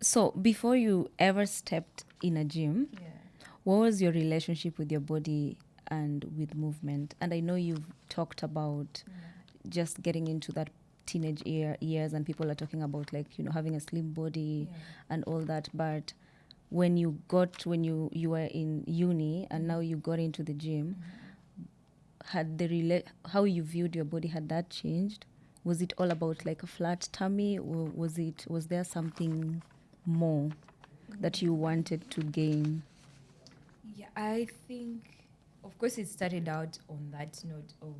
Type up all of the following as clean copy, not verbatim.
So before you ever stepped in a gym, Yeah. what was your relationship with your body and with movement? And I know you've talked about just getting into that teenage years, and people are talking about, like, having a slim body and all that. But when you were in uni and now you got into the gym, had how you viewed your body, had that changed? Was it all about like a flat tummy, or was there something more that you wanted to gain? Yeah, I think, of course, it started out on that note of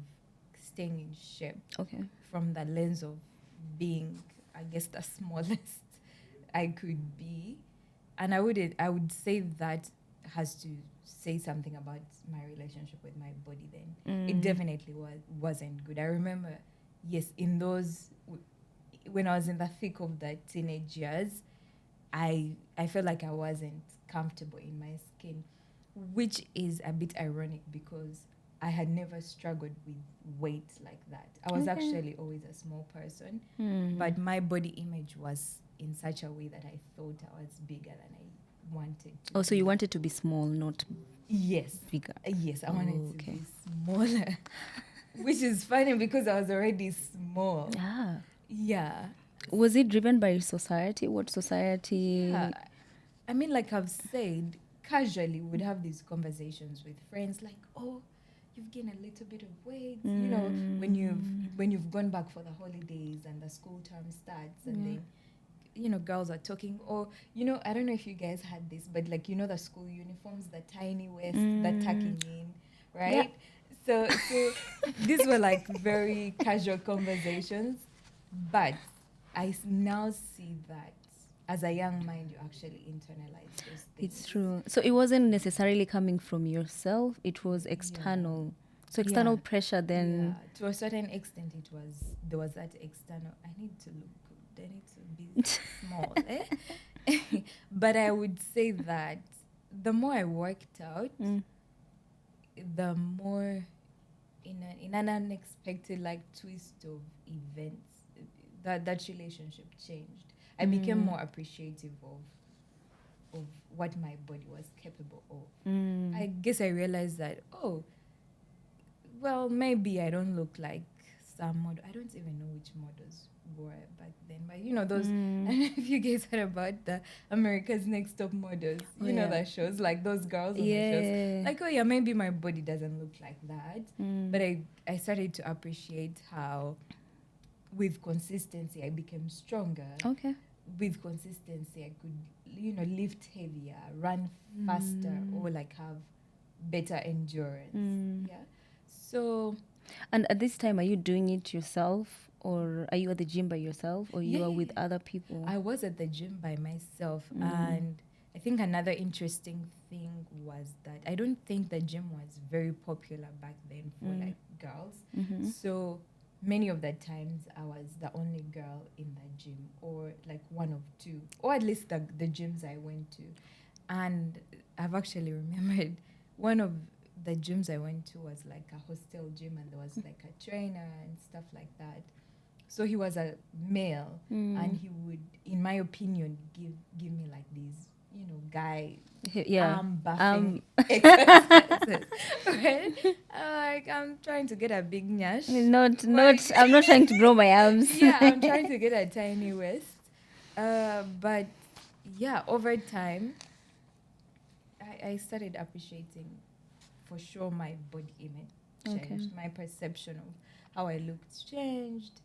staying in shape Okay. from the lens of being, I guess, the smallest I could be. And I would say that has to say something about my relationship with my body then. It definitely wasn't good. I remember, yes, in those, when I was in the thick of the teenage years, I felt like I wasn't comfortable in my skin, which is a bit ironic because I had never struggled with weight like that. I was actually always a small person, but my body image was in such a way that I thought I was bigger than I wanted to. Oh, so you wanted to be small, not Yes. bigger. Yes, I wanted to Okay. be smaller, which is funny because I was already small. Ah. Yeah. Was it driven by society? What society? Yeah. I mean, like I've said, casually we'd have these conversations with friends like, oh, you've gained a little bit of weight. You know, when you've gone back for the holidays and the school term starts and then, you know, girls are talking, or, you know, I don't know if you guys had this, but like, you know, the school uniforms, the tiny waist, the tucking in, right? So these were like very casual conversations, but now see that as a young mind, you actually internalize those things. It's true. So it wasn't necessarily coming from yourself, it was external. So external pressure then. Yeah, to a certain extent, there was that external. I need to look good. I need to be small. But I would say that the more I worked out, the more in an unexpected like twist of events, that relationship changed. I became more appreciative of what my body was capable of. I guess I realized that, oh, well, maybe I don't look like some model. I don't even know which models were back then, but you know those. I don't know if you guys heard about the America's Next Top Models. Oh, You know yeah. the shows, like those girls on the Yeah. shows. Like, oh yeah, maybe my body doesn't look like that, but I started to appreciate how, with consistency, I became stronger. Okay. With consistency, I could, you know, lift heavier, run faster, or like have better endurance. Yeah. So And at this time, are you doing it yourself, or are you at the gym by yourself, or you are with other people? I was at the gym by myself, and I think another interesting thing was that I don't think the gym was very popular back then for like girls. So many of the times I was the only girl in the gym, or like one of two, or at least the gyms I went to. And I've actually remembered one of the gyms I went to was like a hostel gym, and there was like a trainer and stuff like that. So he was a male, and he would, in my opinion, give me like these, you know, guy buffing exercises. Right? Like I'm trying to get a big nyash. I'm not trying to grow my arms. Yeah, I'm trying to get a tiny waist. But yeah, over time, I started appreciating, for sure, my body image changed. Okay. My perception of how I looked changed.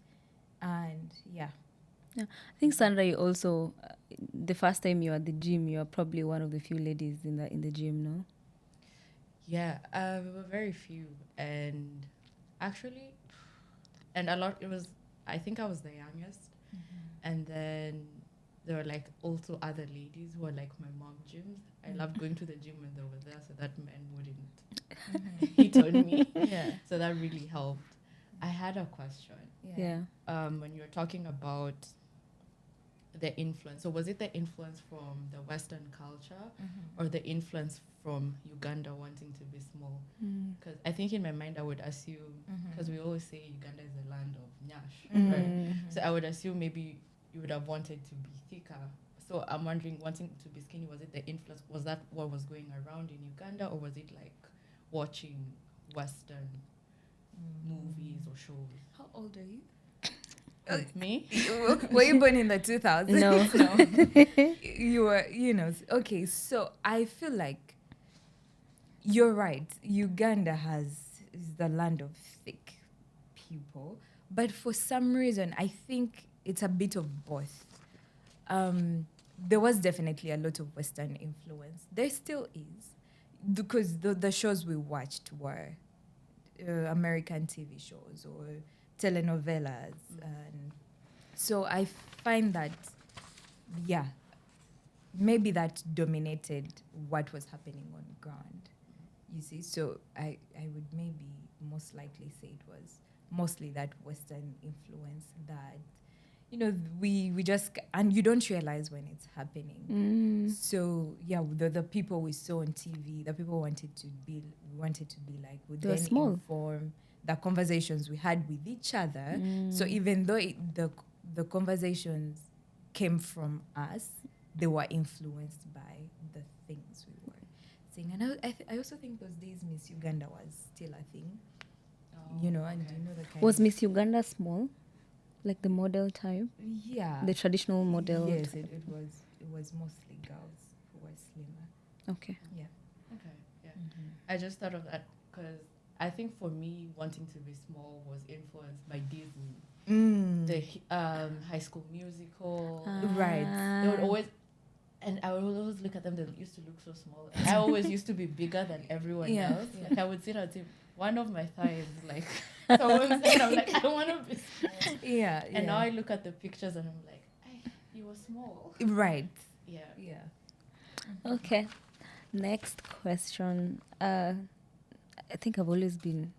And yeah. Yeah. I think Sandra, you also, the first time you were at the gym, you are probably one of the few ladies in the gym, no? Yeah, we were very few, and actually, and a lot. It was, I think I was the youngest, and then there were like also other ladies who were like my mom gyms. I loved going to the gym when they were there, so that men wouldn't hit on me. Yeah. So that really helped. I had a question. Yeah. When you were talking about the influence, so was it the influence from the Western culture or the influence from Uganda wanting to be small? Because I think in my mind I would assume, because we always say Uganda is the land of Nyash, right? So I would assume maybe you would have wanted to be thicker. So I'm wondering, wanting to be skinny, was it the influence? Was that what was going around in Uganda, or was it like watching Western movies or shows? How old are you? Me? Were you born in the 2000s? No. You were, okay, so I feel like you're right. Uganda is the land of thick people, but for some reason, I think it's a bit of both. There was definitely a lot of Western influence. There still is, because the shows we watched were American TV shows or telenovelas. And so I find that, maybe that dominated what was happening on ground, you see. So I would maybe most likely say it was mostly that Western influence that, we just, and you don't realize when it's happening. So the people we saw on TV, the people we wanted to be like, would They were then small. inform the conversations we had with each other. So even though the conversations came from us, they were influenced by the things we were saying. And I also think those days Miss Uganda was still a thing. And you know the kind Was of, Miss Uganda small? Like the model type? the traditional model? Yes, it was mostly girls who were slimmer. Okay. Yeah. Okay, yeah. I just thought of that because I think for me, wanting to be small was influenced by Disney. The High School Musical. Right. They would always, and I would always look at them. They used to look so small. I always used to be bigger than everyone Yeah, else. yeah. Like I would sit and say, one of my thighs, like someone said, I'm like, I want to be small. Yeah. And now I look at the pictures and I'm like, you were small. Right. Yeah. Yeah. Okay. Next question. I think I've always been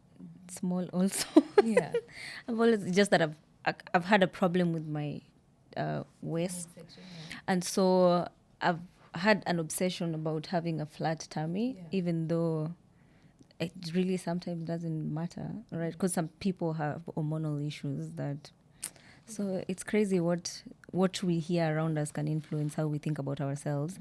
small also. Yeah. I've always, just that I've had a problem with my waist. Midsection, And so I've had an obsession about having a flat tummy, Yeah. even though it really sometimes doesn't matter, right? Because some people have hormonal issues that... So it's crazy what we hear around us can influence how we think about ourselves.